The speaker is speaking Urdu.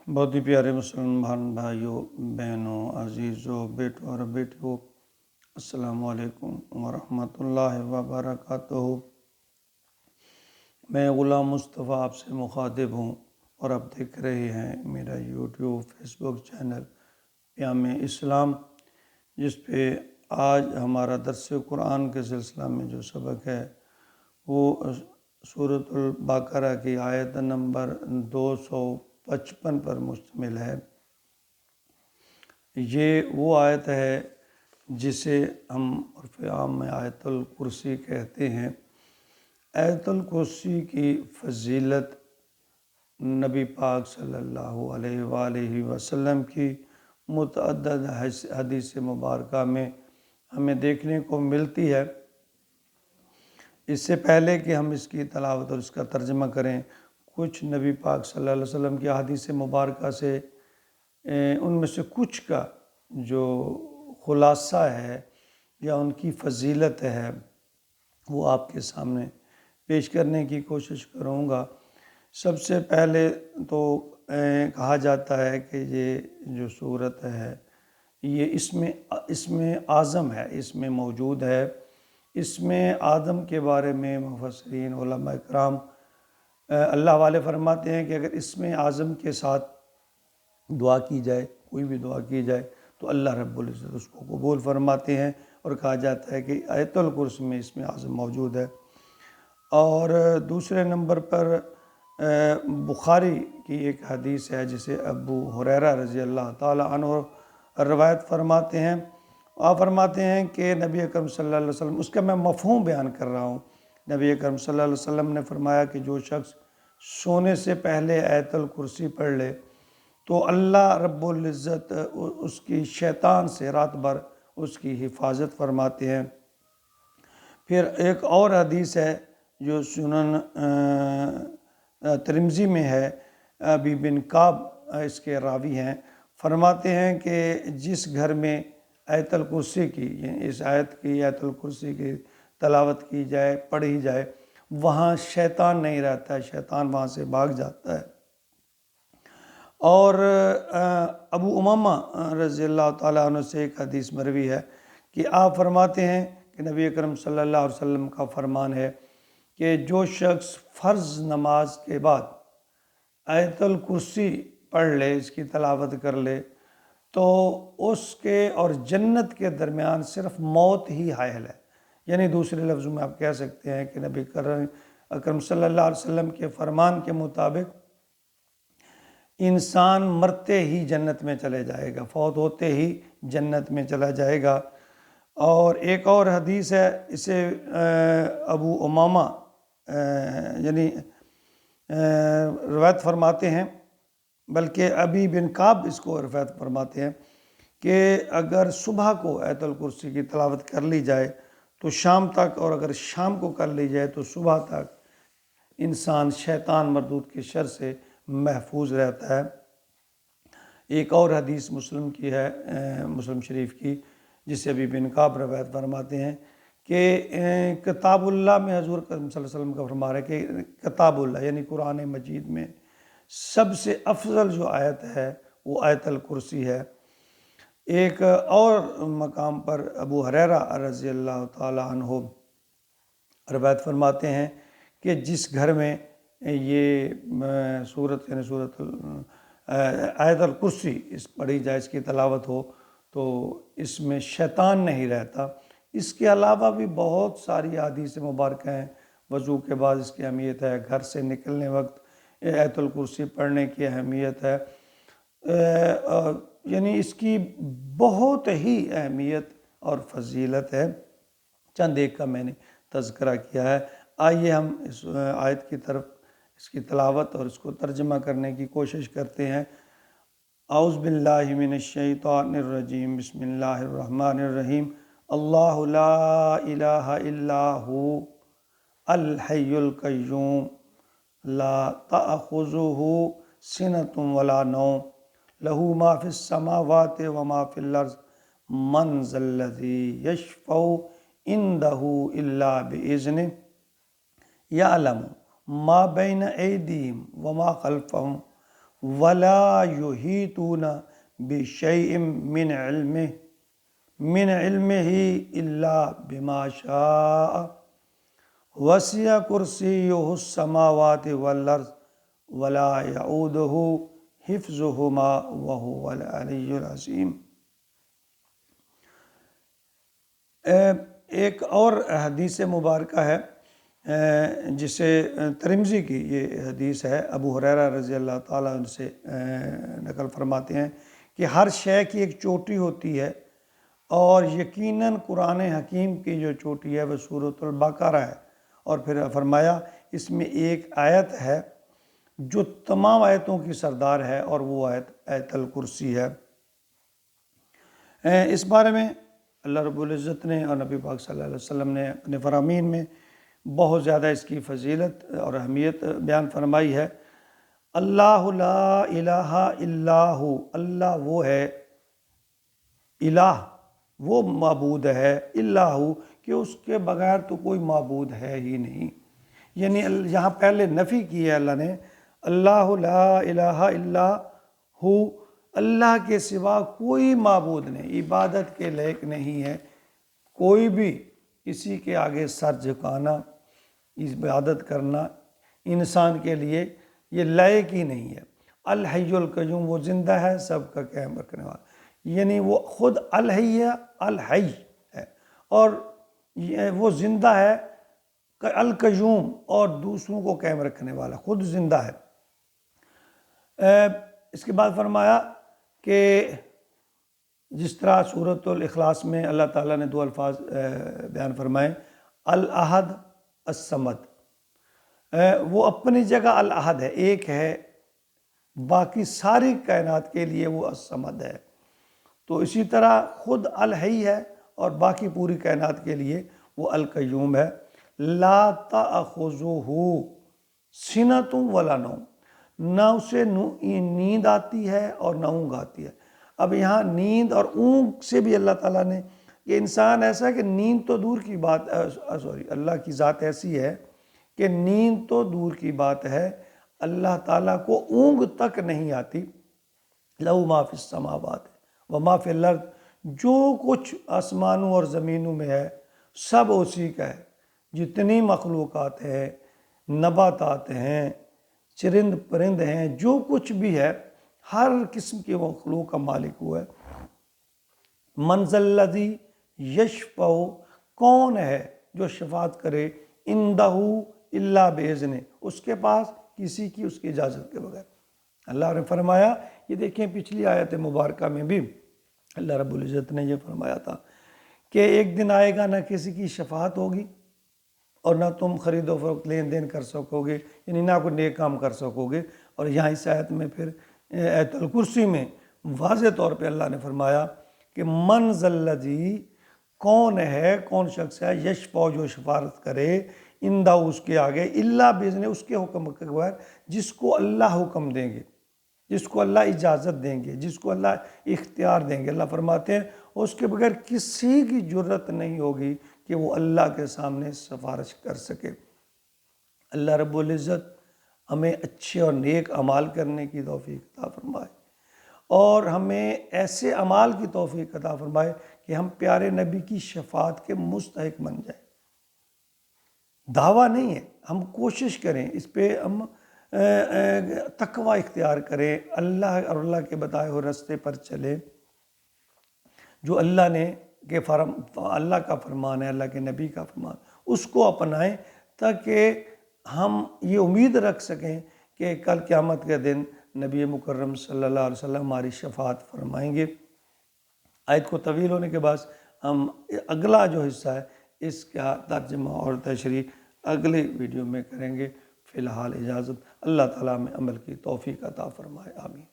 بہت ہی پیارے مسلمان بھائیوں، بہنوں، عزیزوں، بیٹوں اور بیٹیوں، السلام علیکم ورحمۃ اللہ وبرکاتہ۔ میں غلام مصطفیٰ آپ سے مخاطب ہوں اور آپ دیکھ رہے ہیں میرا یوٹیوب فیس بک چینل پیام اسلام، جس پہ آج ہمارا درس قرآن کے سلسلہ میں جو سبق ہے وہ سورۃ البقرہ کی آیت نمبر 255 پر مشتمل ہے۔ یہ وہ آیت ہے جسے ہم عرف عام میں آیت الکرسی کہتے ہیں۔ آیت الکرسی کی فضیلت نبی پاک صلی اللہ علیہ وآلہ وسلم کی متعدد حدیث مبارکہ میں ہمیں دیکھنے کو ملتی ہے۔ اس سے پہلے کہ ہم اس کی تلاوت اور اس کا ترجمہ کریں، کچھ نبی پاک صلی اللہ علیہ وسلم کی حدیث مبارکہ سے ان میں سے کچھ کا جو خلاصہ ہے یا ان کی فضیلت ہے وہ آپ کے سامنے پیش کرنے کی کوشش کروں گا۔ سب سے پہلے تو کہا جاتا ہے کہ یہ جو صورت ہے یہ اس میں اعظم ہے، اس میں موجود ہے۔ اس میں آدم کے بارے میں مفسرین علماء کرام اللہ والے فرماتے ہیں کہ اگر اس میں اعظم کے ساتھ دعا کی جائے، کوئی بھی دعا کی جائے تو اللہ رب العزت اس کو قبول فرماتے ہیں، اور کہا جاتا ہے کہ آیت الکرسی میں اس میں اعظم موجود ہے۔ اور دوسرے نمبر پر بخاری کی ایک حدیث ہے جسے ابو ہریرہ رضی اللہ تعالیٰ عنہ روایت فرماتے ہیں۔ آپ فرماتے ہیں کہ نبی اکرم صلی اللہ علیہ وسلم، اس کا میں مفہوم بیان کر رہا ہوں، نبی اکرم صلی اللہ علیہ وسلم نے فرمایا کہ جو شخص سونے سے پہلے آیت الکرسی پڑھ لے تو اللہ رب العزت اس کی شیطان سے رات بھر اس کی حفاظت فرماتے ہیں۔ پھر ایک اور حدیث ہے جو سنن ترمذی میں ہے، ابی بن کعب اس کے راوی ہیں، فرماتے ہیں کہ جس گھر میں آیت الکرسی کی، یعنی اس آیت کی، آیت الکرسی کی تلاوت کی جائے، پڑھی جائے، وہاں شیطان نہیں رہتا ہے، شیطان وہاں سے بھاگ جاتا ہے۔ اور ابو امامہ رضی اللہ تعالیٰ عنہ سے ایک حدیث مروی ہے کہ آپ فرماتے ہیں کہ نبی اکرم صلی اللہ علیہ وسلم کا فرمان ہے کہ جو شخص فرض نماز کے بعد آیت الکرسی پڑھ لے، اس کی تلاوت کر لے، تو اس کے اور جنت کے درمیان صرف موت ہی حائل ہے۔ یعنی دوسرے لفظوں میں آپ کہہ سکتے ہیں کہ نبی اکرم صلی اللہ علیہ وسلم کے فرمان کے مطابق انسان مرتے ہی جنت میں چلے جائے گا، فوت ہوتے ہی جنت میں چلا جائے گا۔ اور ایک اور حدیث ہے، اسے ابو امامہ یعنی روایت فرماتے ہیں، بلکہ ابی بن کعب اس کو روایت فرماتے ہیں کہ اگر صبح کو آیت الکرسی کی تلاوت کر لی جائے تو شام تک، اور اگر شام کو کر لی جائے تو صبح تک انسان شیطان مردود کے شر سے محفوظ رہتا ہے۔ ایک اور حدیث مسلم کی ہے، مسلم شریف کی، جسے ابی بن کعب روایت فرماتے ہیں کہ کتاب اللہ میں حضور صلی اللہ علیہ وسلم کا فرمان ہے کہ کتاب اللہ یعنی قرآن مجید میں سب سے افضل جو آیت ہے وہ آیت الکرسی ہے۔ ایک اور مقام پر ابو ہریرہ رضی اللہ تعالیٰ عنہ روایت فرماتے ہیں کہ جس گھر میں یہ سورت یعنی سورت آیت الکرسی اس پڑھی جائے، اس کی تلاوت ہو، تو اس میں شیطان نہیں رہتا۔ اس کے علاوہ بھی بہت ساری حدیث مبارکہ ہیں۔ وضو کے بعد اس کی اہمیت ہے، گھر سے نکلنے وقت آیت الکرسی پڑھنے کی اہمیت ہے، یعنی اس کی بہت ہی اہمیت اور فضیلت ہے۔ چند ایک کا میں نے تذکرہ کیا ہے۔ آئیے ہم اس آیت کی طرف، اس کی تلاوت اور اس کو ترجمہ کرنے کی کوشش کرتے ہیں۔ اعوذ باللہ من الشیطان الرجیم، بسم اللہ الرحمن الرحیم۔ اللہ لا الہ الا ہو الحی القیوم لا تأخذہ سنۃ ولا نوم لہ ما فی السماوات وما فی الارض من ذا الذی یشفع عندہ الا بإذنہ یعلم ما بین ایدیہم وما خلفہم ولا یحیطون بشیء من علمہ الا بما شاء وسع کرسیہ السماوات والارض ولا یعودہ حفظہما وہو العلی العظیم۔ ایک اور حدیث مبارکہ ہے جسے ترمذی کی یہ حدیث ہے، ابو ہریرہ رضی اللہ تعالیٰ عنہ سے نقل فرماتے ہیں کہ ہر شے کی ایک چوٹی ہوتی ہے، اور یقیناً قرآن حکیم کی جو چوٹی ہے وہ سورۃ البقرہ ہے، اور پھر فرمایا اس میں ایک آیت ہے جو تمام آیتوں کی سردار ہے، اور وہ آیت الکرسی ہے۔ اس بارے میں اللہ رب العزت نے اور نبی پاک صلی اللہ علیہ وسلم نے اپنے فرامین میں بہت زیادہ اس کی فضیلت اور اہمیت بیان فرمائی ہے۔ اللہ لا الہ الا ہو، اللہ وہ ہے، الہ وہ معبود ہے، الا ہو کہ اس کے بغیر تو کوئی معبود ہے ہی نہیں۔ یعنی یہاں پہلے نفی کی ہے اللہ نے، اللہ لا الہ الا ہو، اللہ کے سوا کوئی معبود نہیں، عبادت کے لائق نہیں ہے کوئی بھی، کسی کے آگے سر جھکانا، عبادت کرنا انسان کے لیے یہ لائق ہی نہیں ہے۔ الحی القیوم، وہ زندہ ہے، سب کا قائم رکھنے والا، یعنی وہ خود الحی ہے، اور وہ زندہ ہے، القیوم، اور دوسروں کو قائم رکھنے والا، خود زندہ ہے۔ اس کے بعد فرمایا کہ جس طرح سورۃ الاخلاص میں اللہ تعالیٰ نے دو الفاظ بیان فرمائے، الاحد الصمد، وہ اپنی جگہ الاحد ہے، ایک ہے، باقی ساری کائنات کے لیے وہ الصمد ہے۔ تو اسی طرح خود الحی ہے اور باقی پوری کائنات کے لیے وہ القیوم ہے۔ لا تأخذہ سنۃ ولا نوم، نہ اسے نیند آتی ہے اور نہ اونگ آتی ہے۔ اب یہاں نیند اور اونگ سے بھی اللہ تعالیٰ نے، کہ انسان ایسا ہے کہ نیند تو دور کی بات، اللہ کی ذات ایسی ہے کہ نیند تو دور کی بات ہے، اللہ تعالیٰ کو اونگ تک نہیں آتی۔ لہو ما فی السماوات وما فی الارض، جو کچھ آسمانوں اور زمینوں میں ہے سب اسی کا ہے، جتنی مخلوقات ہیں، نباتات ہیں، چرند پرند ہیں، جو کچھ بھی ہے ہر قسم کی مخلوق کا مالک ہوا ہے۔ من ذا الذی یشفع، کون ہے جو شفاعت کرے، عندہ الا باذنہ، اس کے پاس کسی کی اس کی اجازت کے بغیر۔ اللہ نے فرمایا، یہ دیکھیں پچھلی آیت مبارکہ میں بھی اللہ رب العزت نے یہ فرمایا تھا کہ ایک دن آئے گا نہ کسی کی شفاعت ہوگی اور نہ تم خرید و فروخت لین دین کر سکو گے، یعنی نہ کوئی نیک کام کر سکو گے۔ اور یہاں اس آیت میں پھر آیت الکرسی میں واضح طور پہ اللہ نے فرمایا کہ من ذا الذی، کون ہے، کون شخص ہے، یشفع، جو شفاعت کرے، عندہ، اس کے آگے، الا باذنہ، اس کے حکم کے بغیر، جس کو اللہ حکم دیں گے، جس کو اللہ اجازت دیں گے، جس کو اللہ اختیار دیں گے۔ اللہ فرماتے ہیں اس کے بغیر کسی کی جرت نہیں ہوگی کہ وہ اللہ کے سامنے سفارش کر سکے۔ اللہ رب العزت ہمیں اچھے اور نیک اعمال کرنے کی توفیق عطا فرمائے، اور ہمیں ایسے اعمال کی توفیق عطا فرمائے کہ ہم پیارے نبی کی شفاعت کے مستحق بن جائیں۔ دعویٰ نہیں ہے، ہم کوشش کریں، اس پہ ہم تقوی اختیار کریں، اللہ اور اللہ کے بتائے ہوئے راستے پر چلیں، جو اللہ نے کہ اللہ کا فرمان ہے، اللہ کے نبی کا فرمان، اس کو اپنائیں، تاکہ ہم یہ امید رکھ سکیں کہ کل قیامت کے دن نبی مکرم صلی اللہ علیہ وسلم ہماری شفاعت فرمائیں گے۔ آیت کو طویل ہونے کے بعد ہم اگلا جو حصہ ہے اس کا ترجمہ اور تشریح اگلے ویڈیو میں کریں گے۔ فی الحال اجازت، اللہ تعالیٰ میں عمل کی توفیق عطا فرمائے، آمین۔